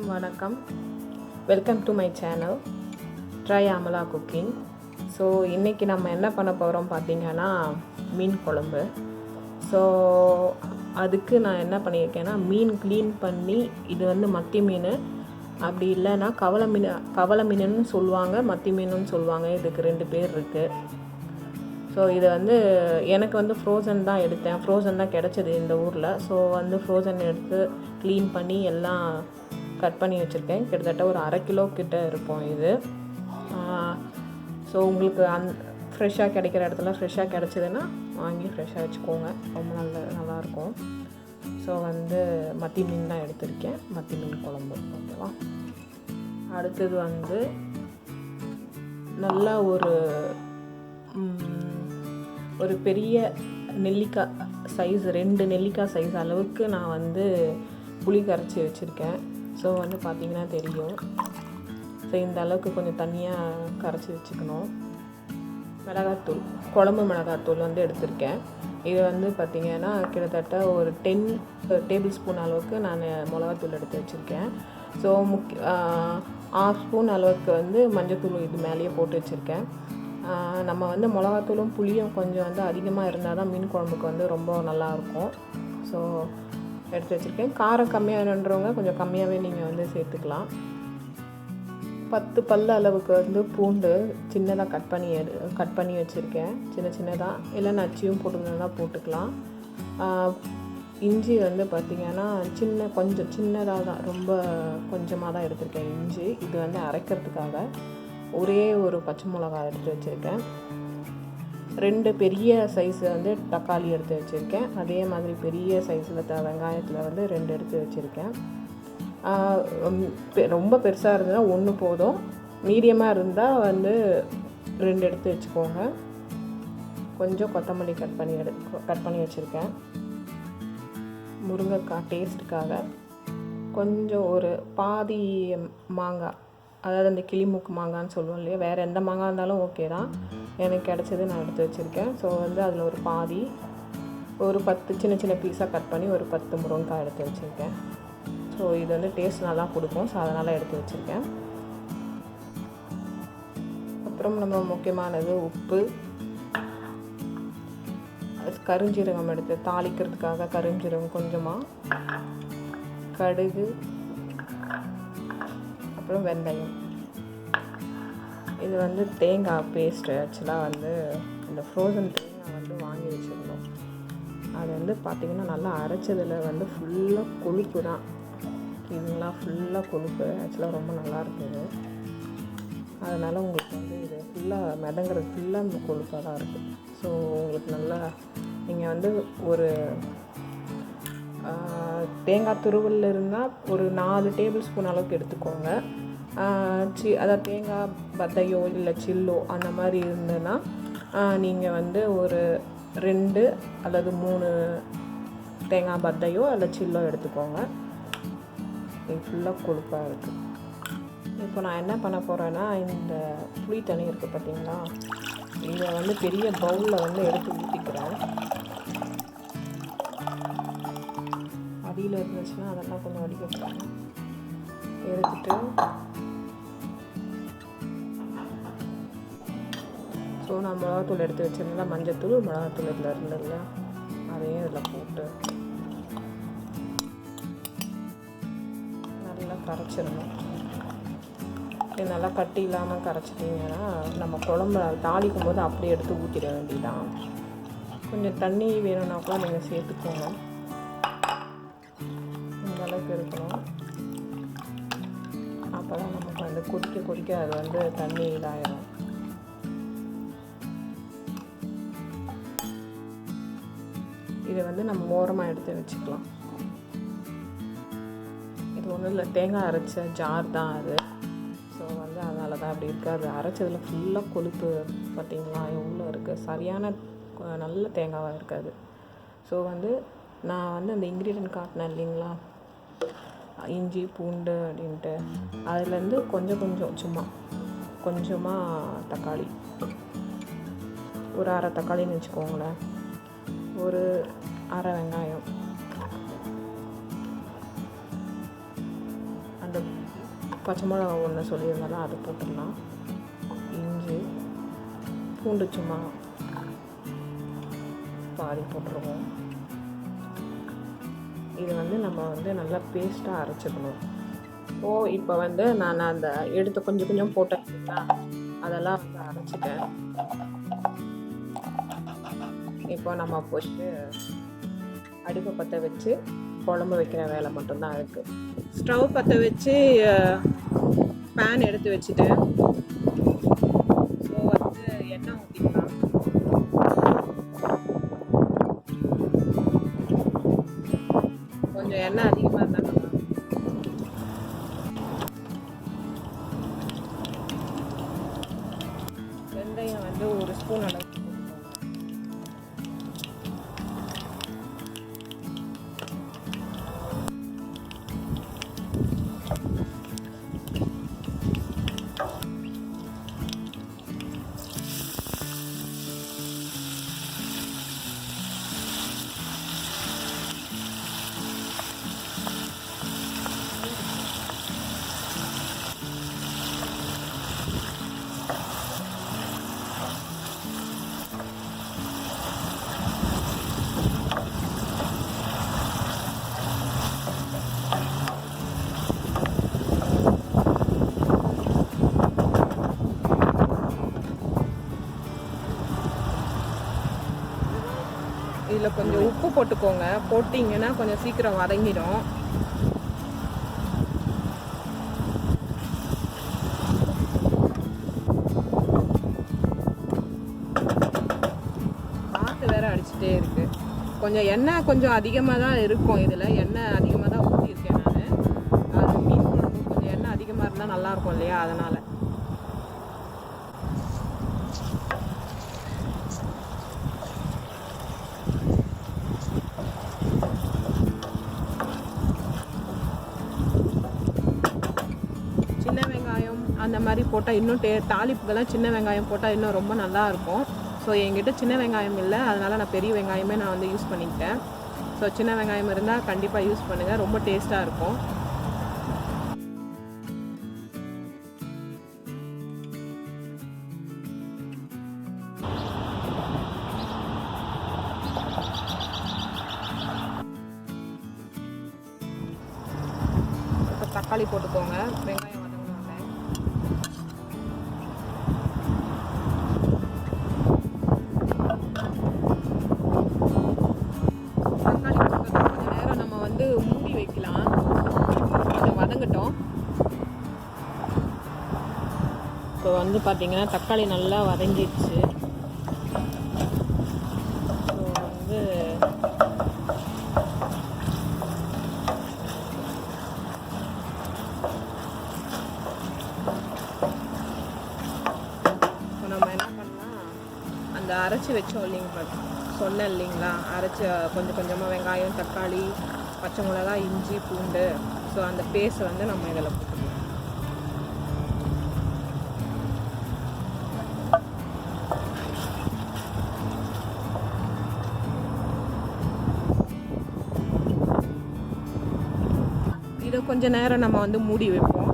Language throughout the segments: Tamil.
வணக்கம், welcome to my channel try Amala Cooking. So இன்றைக்கி நம்ம என்ன பண்ண போகிறோம் பார்த்திங்கன்னா மீன் குழம்பு. ஸோ அதுக்கு நான் என்ன பண்ணியிருக்கேன்னா மீன் க்ளீன் பண்ணி, இது வந்து மத்தி மீன், அப்படி இல்லைன்னா கவலை மீனுன்னு சொல்லுவாங்க, மத்தி மீனுன்னு சொல்லுவாங்க. இதுக்கு 2 பேர் இருக்குது. ஸோ இதை வந்து எனக்கு வந்து ஃப்ரோசன் தான் எடுத்தேன், ஃப்ரோசன் தான் கிடச்சிது இந்த ஊரில். ஸோ வந்து ஃப்ரோசன் எடுத்து க்ளீன் பண்ணி எல்லாம் கட் பண்ணி வச்சுருக்கேன். கிட்டத்தட்ட ஒரு 1/2 கிலோ கிட்ட இருக்கும் இது. ஸோ உங்களுக்கு ஃப்ரெஷ்ஷாக கிடைக்கிற இடத்துல ஃப்ரெஷ்ஷாக கிடச்சிதுன்னா வாங்கி ஃப்ரெஷ்ஷாக வச்சுக்கோங்க, ரொம்ப நல்லாயிருக்கும். ஸோ வந்து மத்தி மீன் தான் எடுத்திருக்கேன், மத்தி மீன் குழம்பு. ஓகேவா. அடுத்தது வந்து நல்லா ஒரு பெரிய நெல்லிக்காய் சைஸ், 2 நெல்லிக்காய் சைஸ் அளவுக்கு நான் வந்து புளி கரைச்சி வச்சுருக்கேன். ஸோ வந்து பார்த்திங்கன்னா தெரியும். ஸோ இந்த அளவுக்கு கொஞ்சம் தண்ணியாக கரைச்சி வச்சுக்கணும். மிளகாத்தூள், குழம்பு மிளகாத்தூள் வந்து எடுத்திருக்கேன். இது வந்து பார்த்திங்கன்னா கிட்டத்தட்ட ஒரு 10 டேபிள் ஸ்பூன் அளவுக்கு நான் மிளகாத்தூள் எடுத்து வச்சுருக்கேன். ஸோ 1/2 ஸ்பூன் அளவுக்கு வந்து மஞ்சத்தூள் இது மேலேயே போட்டு வச்சுருக்கேன். நம்ம வந்து மிளகாத்தூளும் புளியும் கொஞ்சம் வந்து அதிகமாக இருந்தால் தான் மீன் குழம்புக்கு வந்து ரொம்ப நல்லாயிருக்கும். ஸோ எடுத்து வச்சுருக்கேன். காரம் கம்மியாக வேணுன்றவங்க கொஞ்சம் கம்மியாகவே நீங்கள் வந்து சேர்த்துக்கலாம். 10 பல் அளவுக்கு வந்து பூண்டு சின்னதாக கட் பண்ணி வச்சுருக்கேன், சின்னதாக. இல்லை நச்சியும் போட்டுக்கணுன்னா போட்டுக்கலாம். இஞ்சி வந்து பார்த்திங்கன்னா கொஞ்சம் சின்னதாக தான், ரொம்ப கொஞ்சமாக தான் எடுத்திருக்கேன் இஞ்சி. இது வந்து அரைக்கிறதுக்காக ஒரே ஒரு பச்சை மிளகாய் எடுத்து வச்சுருக்கேன். 2 பெரிய சைஸு வந்து தக்காளி எடுத்து வச்சுருக்கேன். அதே மாதிரி பெரிய சைஸில் வெங்காயத்தில் வந்து 2 எடுத்து வச்சுருக்கேன். ரொம்ப பெருசாக இருந்தால் 1 போதும், மீடியமாக இருந்தால் வந்து 2 எடுத்து வச்சுக்கோங்க. கொஞ்சம் கொத்தமல்லி கட் பண்ணி வச்சுருக்கேன். முருங்கைக்காய் டேஸ்ட்டுக்காக கொஞ்சம் ஒரு பாதி மாங்காய், அதாவது அந்த கிளிமூக்கு மாங்கான்னு சொல்லுவோம் இல்லையா, வேறு எந்த மாங்காய் இருந்தாலும் ஓகே தான், எனக்கு கிடச்சது நான் எடுத்து வச்சுருக்கேன். ஸோ வந்து அதில் ஒரு பாதி, ஒரு 10 சின்ன பீஸாக கட் பண்ணி ஒரு 10 முருங்கைக்காய் எடுத்து வச்சுருக்கேன். ஸோ இது வந்து டேஸ்ட் நல்லா கொடுக்கும். ஸோ அதனால் எடுத்து வச்சுருக்கேன். அப்புறம் நம்ம முக்கியமானது உப்பு, கருஞ்சீரகம் எடுத்து தாளிக்கிறதுக்காக கருஞ்சீரகம் கொஞ்சமாக, கடுகு, அப்புறம் வெந்தயம். இது வந்து தேங்காய் பேஸ்ட்டு. ஆக்சுவலாக வந்து இந்த ஃப்ரோசன் தேங்காய் வந்து வாங்கி வச்சுருந்தோம். அது வந்து பார்த்திங்கன்னா நல்லா அரைச்சதில் வந்து ஃபுல்லாக கொழுப்பு தான், இதுங்களாம் ஃபுல்லாக கொழுப்பு. ஆக்சுவலாக ரொம்ப நல்லா இருக்குது. அதனால் உங்களுக்கு வந்து இது ஃபுல்லாக மிதங்கிறது ஃபுல்லாக இந்த கொழுப்பாக தான் இருக்குது. ஸோ உங்களுக்கு நல்லா நீங்கள் வந்து ஒரு தேங்காய் துருவல் இருந்தால் ஒரு 4 டேபிள் ஸ்பூன் அளவுக்கு எடுத்துக்கோங்க. அதாவது தேங்காய் பத்தையோ இல்லை சில்லோ அந்த மாதிரி இருந்ததுன்னா நீங்கள் வந்து ஒரு 2 அல்லது 3 தேங்காய் பத்தையோ அல்ல சில்லோ எடுத்துக்கோங்க. இது ஃபுல்லாக கொழுப்பாக இருக்குது. இப்போ நான் என்ன பண்ண போகிறேன்னா, இந்த புளி தண்ணி இருக்குது பார்த்தீங்களா, இதை வந்து பெரிய பவுலில் வந்து எடுத்து ஊற்றிக்கிறேன். அடியில் இருந்துச்சுன்னா அதெல்லாம் கொஞ்சம் வடிகட்டுறேன். எடுத்துட்டு ஸோ நான் மிளகாத்தூள் எடுத்து வச்சுருந்தா, மஞ்சத்தூள், மிளகாத்தூள் இதில் இருந்ததில்ல, அதையும் இதில் போட்டு நல்லா கரைச்சிடணும். இது நல்லா கட்டி இல்லாமல் கரைச்சிட்டிங்கன்னா நம்ம குழம்பு தாளிக்கும் போது அப்படியே எடுத்து ஊற்றிட வேண்டியதான். கொஞ்சம் தண்ணி வேணும்னா கூட நீங்கள் சேர்த்துக்கோங்க. இந்த அளவுக்கு இருக்கணும். அப்போ தான் நமக்கு வந்து கொதிக்க அது வந்து தண்ணி இதாகிடும். இதை வந்து நம்ம ஓரமாக எடுத்து வச்சுக்கலாம். இது ஒன்றும் இல்லை, தேங்காய் அரைச்ச ஜார் தான் அது. ஸோ வந்து அதனால தான் அப்படி இருக்குது. அது அரைச்சதில் ஃபுல்லாக கொழுப்பு பார்த்திங்களா எவ்வளோ இருக்குது. சரியான நல்ல தேங்காவாக இருக்காது. ஸோ வந்து நான் வந்து அந்த இன்க்ரீடியன்ட் காட்டினேன் இல்லைங்களா, இஞ்சி பூண்டு அப்படின்ட்டு, அதுலேருந்து கொஞ்சமாக தக்காளி, ஒரு 1/2 தக்காளின்னு வச்சுக்கோங்களேன், ஒரு 1/2 வெங்காயம், அந்த பச்சை மிளகா ஒன்று சொல்லியிருந்தாலும் அது போட்டுடலாம். இஞ்சி பூண்டு சும்மா பாதி போட்டுருவோம். இது வந்து நம்ம வந்து நல்லா பேஸ்ட்டாக அரைச்சிக்கணும். இப்போ வந்து நான் அந்த எடுத்து கொஞ்சம் கொஞ்சம் போட்டேன், அதெல்லாம் வந்து அரைச்சிட்டேன். இப்போ நம்ம போட்டு அடுப்பை பற்ற வச்சு குழம்பு வைக்கிற வேலை மட்டும்தான் இருக்குது. ஸ்டவ் பற்ற வச்சு பேன் எடுத்து வச்சுட்டேன். ஸோ வந்து எண்ணெய் ஊற்றிக்கலாம். கொஞ்சம் எண்ணெய் அதிகமாக இருந்தால் நல்லா. வெந்தயம் வந்து ஒரு ஸ்பூன் அளவு. இதில் கொஞ்சம் உப்பு போட்டுக்கோங்க. போட்டிங்கன்னா கொஞ்சம் சீக்கிரம் வதங்கிடும். காற்று வேற அடிச்சுட்டே இருக்கு. கொஞ்சம் எண்ணெய் கொஞ்சம் அதிகமாக தான் இருக்கும். இதில் எண்ணெய் அதிகமாக தான் ஊற்றிருக்கேன் நான். அது மீன் குழம்பு கொஞ்சம் எண்ணெய் அதிகமாக இருந்தால் நல்லாயிருக்கும் இல்லையா, அதனால். சின்ன வெங்காயம் அந்த மாதிரி போட்டால் இன்னும் தாளிப்புக்கெல்லாம் சின்ன வெங்காயம் போட்டால் இன்னும் ரொம்ப நல்லாயிருக்கும். ஸோ என்கிட்ட சின்ன வெங்காயம் இல்லை, அதனால் நான் பெரிய வெங்காயமே நான் வந்து யூஸ் பண்ணிக்கிட்டேன். ஸோ சின்ன வெங்காயம் இருந்தால் கண்டிப்பாக யூஸ் பண்ணுங்கள், ரொம்ப டேஸ்ட்டாக இருக்கும். இப்போ தக்காளி போட்டுக்கோங்க. வெங்காயம் மூடி வைக்கலாம், கொஞ்சம் வதங்கட்டும். இப்போ வந்து பார்த்தீங்கன்னா தக்காளி நல்லா வதங்கிடுச்சு. ஸோ வந்து இப்போ நம்ம என்ன பண்ணலாம், அந்த அரைச்சி வச்சோம் இல்லைங்க, சொன்னேன் இல்லைங்களா, அரைச்சி கொஞ்சம் கொஞ்சமாக வெங்காயம், தக்காளி, பச்சை மிளகா, இஞ்சி, பூண்டு, ஸோ அந்த பேஸ்ட் வந்து நம்ம இதில் போட்டுக்கலாம். இதை கொஞ்சம் நேரம் நம்ம வந்து மூடி வைப்போம்.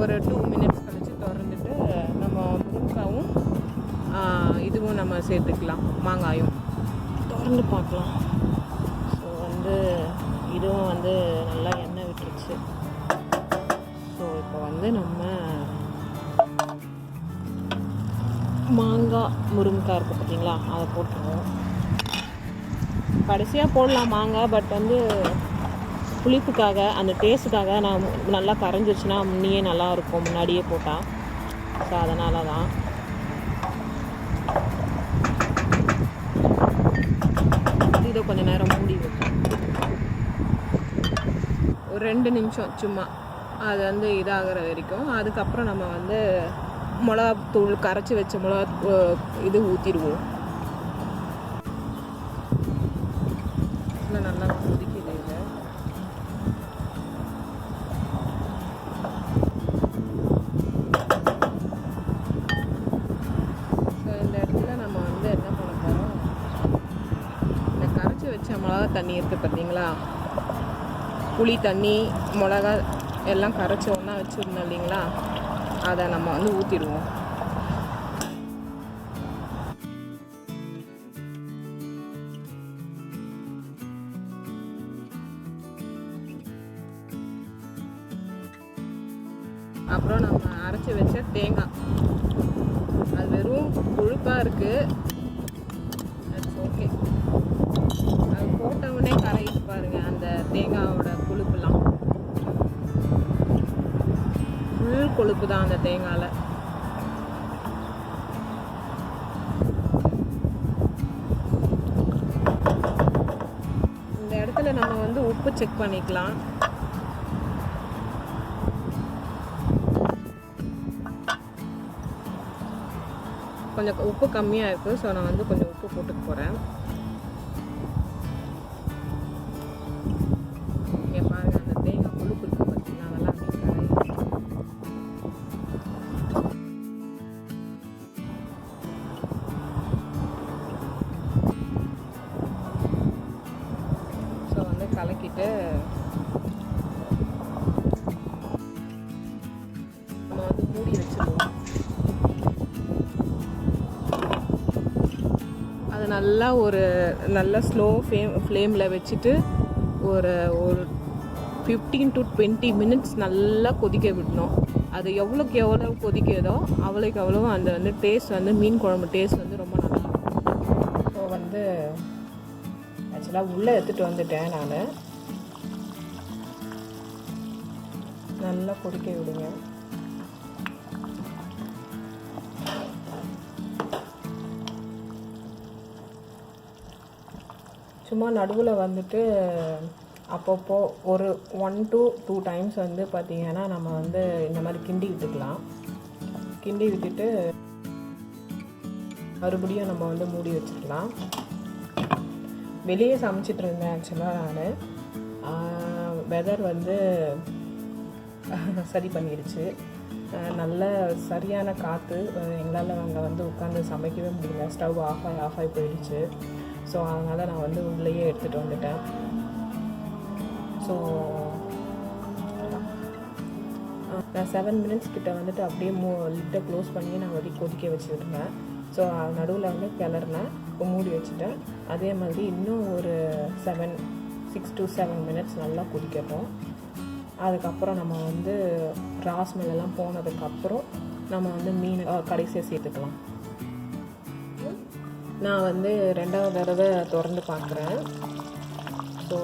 ஒரு 2 minutes கழிச்சு திறந்துட்டு நம்ம முருங்கைக்காவும் இதுவும் நம்ம சேர்த்துக்கலாம், மாங்காயும் திறந்து பார்க்கலாம். ஸோ வந்து இதுவும் வந்து நல்லா எண்ணெய் விட்டுருச்சு. ஸோ இப்போ வந்து நம்ம மாங்காய் முருங்கைக்காய் இருக்குது பார்த்தீங்களா, அதை போட்டுருவோம். கடைசியாக போடலாம் மாங்காய், பட் வந்து புளிப்புக்காக அந்த டேஸ்ட்டுக்காக நான் நல்லா கரைஞ்சிருச்சுன்னா முன்னையே நல்லாயிருக்கும் முன்னாடியே போட்டால். ஸோ அதனால தான் இதை கொஞ்சம் நேரம் மூடி வைப்போம். ஒரு 2 நிமிஷம் சும்மா அது வந்து இதாகிற வரைக்கும். அதுக்கப்புறம் நம்ம வந்து மிளகாத்தூள் கரைச்சி வச்ச மிளகா இது ஊற்றிடுவோம். நல்லா கொதிக்குது இது. ஸோ இந்த இடத்துல நம்ம வந்து என்ன பண்ண போகிறோம், இந்த கரைச்சி வச்ச மிளகா தண்ணி இருக்குது பார்த்தீங்களா, புளி தண்ணி, மிளகா எல்லாம் கரைச்சி ஒன்றா வச்சுருந்தோம் இல்லைங்களா, அதை நம்ம வந்து ஊற்றிடுவோம். அப்புறம் நம்ம அரைச்சி வச்ச தேங்காய், அது வெறும் கொழுப்பாக இருக்குது, இட்ஸ் ஓகே. அது போட்டவுடனே கரையிட்டு பாருங்கள் அந்த தேங்காயோட கொழுப்புலாம். ஃபுல் கொழுப்பு தான் அந்த தேங்காயில். இந்த இடத்துல நம்ம வந்து உப்பு செக் பண்ணிக்கலாம். கொஞ்சம் உப்பு கம்மியாக இருக்குது, ஸோ நான் வந்து கொஞ்சம் உப்பு போட்டுக்க போகிறேன். இங்கே பாருங்கள் அந்த தேங்காய் கொழுப்பு இருக்குது பார்த்தீங்கன்னா, அதெல்லாம் அப்படி கரையும். ஸோ வந்து கலக்கிட்டு நம்ம வந்து மூடி வச்சுருவோம். அது நல்லா ஒரு நல்ல ஸ்லோ ஃப்ளேமில் வச்சுட்டு ஒரு 15 to 20 minutes நல்லா கொதிக்க விடணும். அது எவ்வளோக்கு எவ்வளோ கொதிக்கிறதோ அவ்வளோக்கு அவ்வளோ அந்த வந்து டேஸ்ட் வந்து மீன் குழம்பு டேஸ்ட் வந்து ரொம்ப நல்லா இருக்கும். ஸோ வந்து ஆக்சுவலாக உள்ளே எடுத்துகிட்டு வந்துட்டேன் நான். நல்லா கொதிக்க விடுங்க. சும்மா நடுவில் வந்துட்டு அப்பப்போ ஒரு 1 to 2 times வந்து பார்த்திங்கன்னா நம்ம வந்து இந்த மாதிரி கிண்டி விட்டுக்கலாம். கிண்டி விட்டுட்டு மறுபடியும் நம்ம வந்து மூடி வச்சுக்கலாம். வெளியே சமைச்சிட்டு இருந்தேன் ஆக்சுவலாக நான். வெதர் வந்து சரி பண்ணிடுச்சு. நல்ல சரியான காற்று, எங்களால் அங்கே வந்து உட்காந்து சமைக்கவே முடியல. ஸ்டவ் ஆஃப் ஆகி போயிடுச்சு. ஸோ அதனால் நான் வந்து உள்ளேயே எடுத்துகிட்டு வந்துட்டேன். ஸோ நான் 7 minutes கிட்ட வந்துட்டு அப்படியே லிட்டை க்ளோஸ் பண்ணி நான் கொதிக்க வச்சுருந்தேன். ஸோ நடுவில் வந்து கிளறினேன், மூடி வச்சுட்டேன். அதே மாதிரி இன்னும் ஒரு 6 to 7 minutes நல்லா கொதிக்கட்டும். அதுக்கப்புறம் நம்ம வந்து ரா ஸ்மெல்லாம் போனதுக்கப்புறம் நம்ம வந்து மீன் கடைசியாக சேர்த்துக்கலாம். நான் வந்து 2வது தடவை திறந்து பார்க்குறேன். ஸோ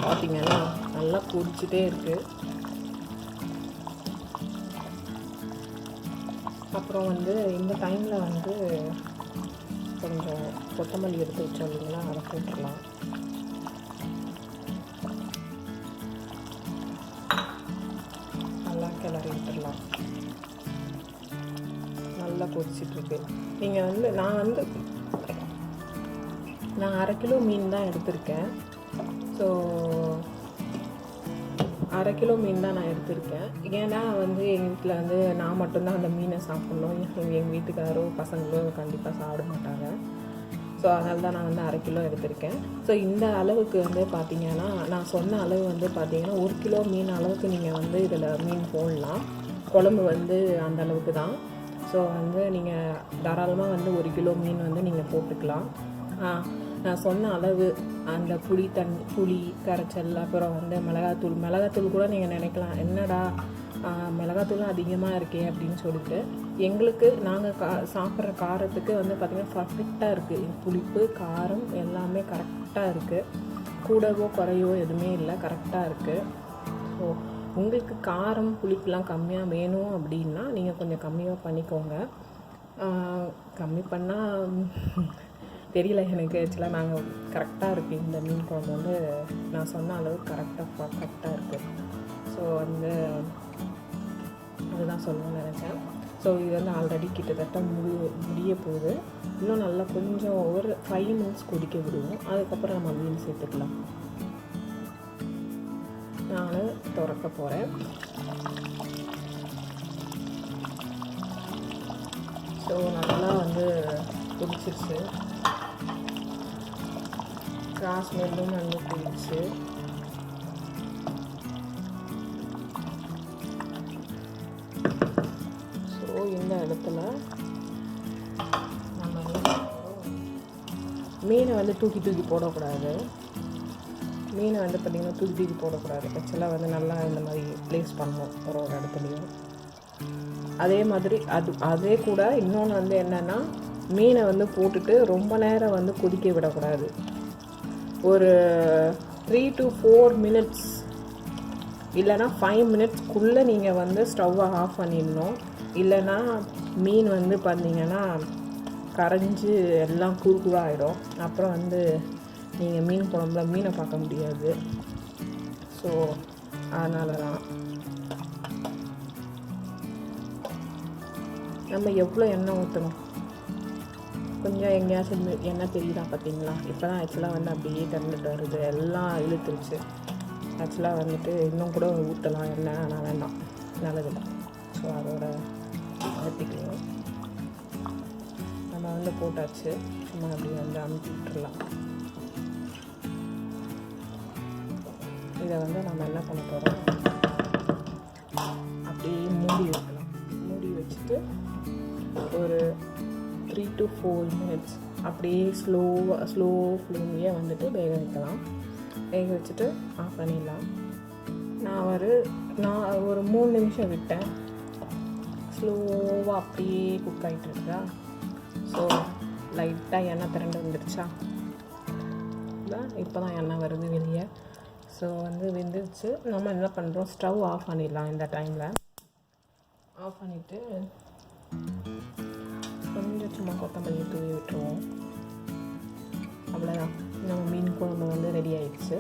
பார்த்திங்கன்னா நல்லா கொதிச்சுட்டே இருக்குது. அப்புறம் வந்து இந்த டைமில் வந்து கொஞ்சம் கொத்தமல்லி எடுத்து வச்சோம் இல்லைங்களா, அதை போட்டுடலாம். நல்லா கிளறி விட்டுடலாம். நல்லா கொதிச்சிட்ருக்கு. நீங்கள் வந்து நான் 1/2 கிலோ மீன் தான் எடுத்திருக்கேன். ஸோ 1/2 கிலோ மீன் தான் நான் எடுத்திருக்கேன். ஏன்னா வந்து எங்கள் வீட்டில் வந்து நான் மட்டும்தான் அந்த மீனை சாப்பிட்ணும். எங்கள் வீட்டுக்காரோ பசங்களோ கண்டிப்பாக சாப்பிட மாட்டாங்க. ஸோ அதனால தான் நான் வந்து 1/2 கிலோ எடுத்திருக்கேன். ஸோ இந்த அளவுக்கு வந்து பார்த்திங்கன்னா, நான் சொன்ன அளவு வந்து பார்த்திங்கன்னா 1 கிலோ மீன் அளவுக்கு நீங்கள் வந்து இதில் மீன் போடலாம். குழம்பு வந்து அந்த அளவுக்கு தான். ஸோ வந்து நீங்கள் தாராளமாக வந்து 1 கிலோ மீன் வந்து நீங்கள் போட்டுக்கலாம். நான் சொன்ன அளவு அந்த புளி கரைச்சல், அப்புறம் வந்து மிளகாத்தூள் கூட நீங்கள் நினைக்கலாம், என்னடா மிளகாத்தூளும் அதிகமாக இருக்கே அப்படின்னு சொல்லிட்டு. எங்களுக்கு நாங்கள் சாப்பிட்ற காரத்துக்கு வந்து பார்த்திங்கன்னா பர்ஃபெக்டாக இருக்குது. புளிப்பு காரம் எல்லாமே கரெக்டாக இருக்குது. கூடவோ குறையோ எதுவுமே இல்லை, கரெக்டாக இருக்குது. ஸோ உங்களுக்கு காரம் புளிப்புலாம் கம்மியாக வேணும் அப்படின்னா நீங்கள் கொஞ்சம் கம்மியாக பண்ணிக்கோங்க. கம்மி பண்ணால் தெரியல எனக்கு. ஆக்சுவலாக நாங்கள் கரெக்டாக இருக்குது. இந்த மீன் குழம்பு வந்து நான் சொன்ன அளவுக்கு கரெக்டாக இருக்குது. ஸோ வந்து அதுதான் சொல்லணும்னு நினச்சேன். ஸோ இது வந்து ஆல்ரெடி கிட்டத்தட்ட முடிய போகுது. இன்னும் நல்லா கொஞ்சம் ஒரு 5 minutes கொதிக்க விடுவோம். அதுக்கப்புறம் நம்ம மீன் சேர்த்துக்கலாம். நான் திறக்க போகிறேன். ஸோ நல்லா வந்து கொதிச்சிருச்சு. ஸ்மெல்லும் நல்லா போயிடுச்சு. இந்த இடத்துல நம்ம மீனை வந்து தூக்கி போடக்கூடாது. மீனை வந்து பார்த்திங்கன்னா தூக்கி போடக்கூடாது. ஆக்சுவலாக வந்து நல்லா இந்த மாதிரி ப்ளேஸ் பண்ணணும் ஒரு இடத்துலையும். அதே மாதிரி அதே கூட இன்னொன்று வந்து என்னென்னா, மீனை வந்து போட்டுட்டு ரொம்ப நேரம் வந்து கொதிக்க விடக்கூடாது. ஒரு 3 to 4 minutes இல்லைனா 5 minutesக்குள்ளே நீங்கள் வந்து ஸ்டவ்வை ஆஃப் பண்ணிடணும். இல்லைன்னா மீன் வந்து பார்த்திங்கன்னா கரைஞ்சி எல்லாம் குறுகுறாயிடும். அப்புறம் வந்து நீங்கள் மீன் குழம்புல மீனை பார்க்க முடியாது. ஸோ அதனால தான் நம்ம எவ்வளோ எண்ணெய் ஊற்றணும். கொஞ்சம் எங்கேயாச்சும் எண்ணெய் தெரியுதா பார்த்தீங்களா? இப்போ தான் ஆக்சுவலாக வந்து அப்படியே திறந்துட்டு வருது, எல்லாம் இழுத்துருச்சு. ஆக்சுவலாக வந்துட்டு இன்னும் கூட ஊற்றலாம் எண்ணெய், ஆனால் வேண்டாம், நல்லதில்லை. ஸோ அதோட ஊற்றிக்கலாம். நம்ம வந்து போட்டாச்சு, சும்மா அப்படி வந்து அமுத்தி விட்டுடலாம். இதை வந்து நம்ம என்ன பண்ண போகிறோம், அப்படியே மூடி வைக்கலாம். மூடி வச்சுட்டு ஒரு 3 to 4 minutes அப்படியே ஸ்லோ ஃப்ளேம்லேயே வந்துட்டு வேக வைக்கலாம். வேக வச்சுட்டு ஆஃப் பண்ணிடலாம். நான் ஒரு 3 நிமிஷம் விட்டேன். ஸ்லோவாக அப்படியே குக் ஆகிட்டு இருக்கா. ஸோ லைட்டாக எண்ணெய் திரண்டு வந்துடுச்சா? இப்போ தான் எண்ணெய் வருது வெளியே. ஸோ வந்து வெந்துடுச்சு. நம்ம என்ன பண்ணுறோம், ஸ்டவ் ஆஃப் பண்ணிடலாம். இந்த டைமில் ஆஃப் பண்ணிவிட்டு கொஞ்சம் சும்மா கொத்தமல்லி தூவி விட்டுருவோம். அவ்வளோதான், நம்ம மீன் குழம்பு வந்து ரெடி ஆயிடுச்சு.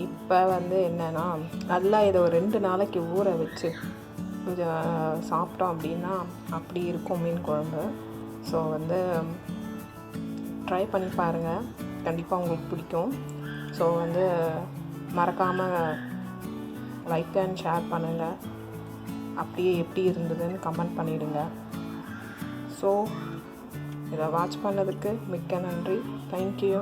இப்போ வந்து என்னென்னா, நல்லா இதை ஒரு 2 நாளைக்கு ஊற வச்சு கொஞ்சம் சாப்பிட்டோம் அப்படின்னா அப்படி இருக்கும் மீன் குழம்பு. ஸோ வந்து ட்ரை பண்ணி பாருங்கள், கண்டிப்பாக உங்களுக்கு பிடிக்கும். ஸோ வந்து மறக்காமல் லைக் அண்ட் ஷேர் பண்ணுங்கள். அப்படியே எப்படி இருந்ததுன்னு கமெண்ட் பண்ணிவிடுங்க. ஸோ இதை வாட்ச் பண்ணதுக்கு மிக்க நன்றி. தேங்க்யூ.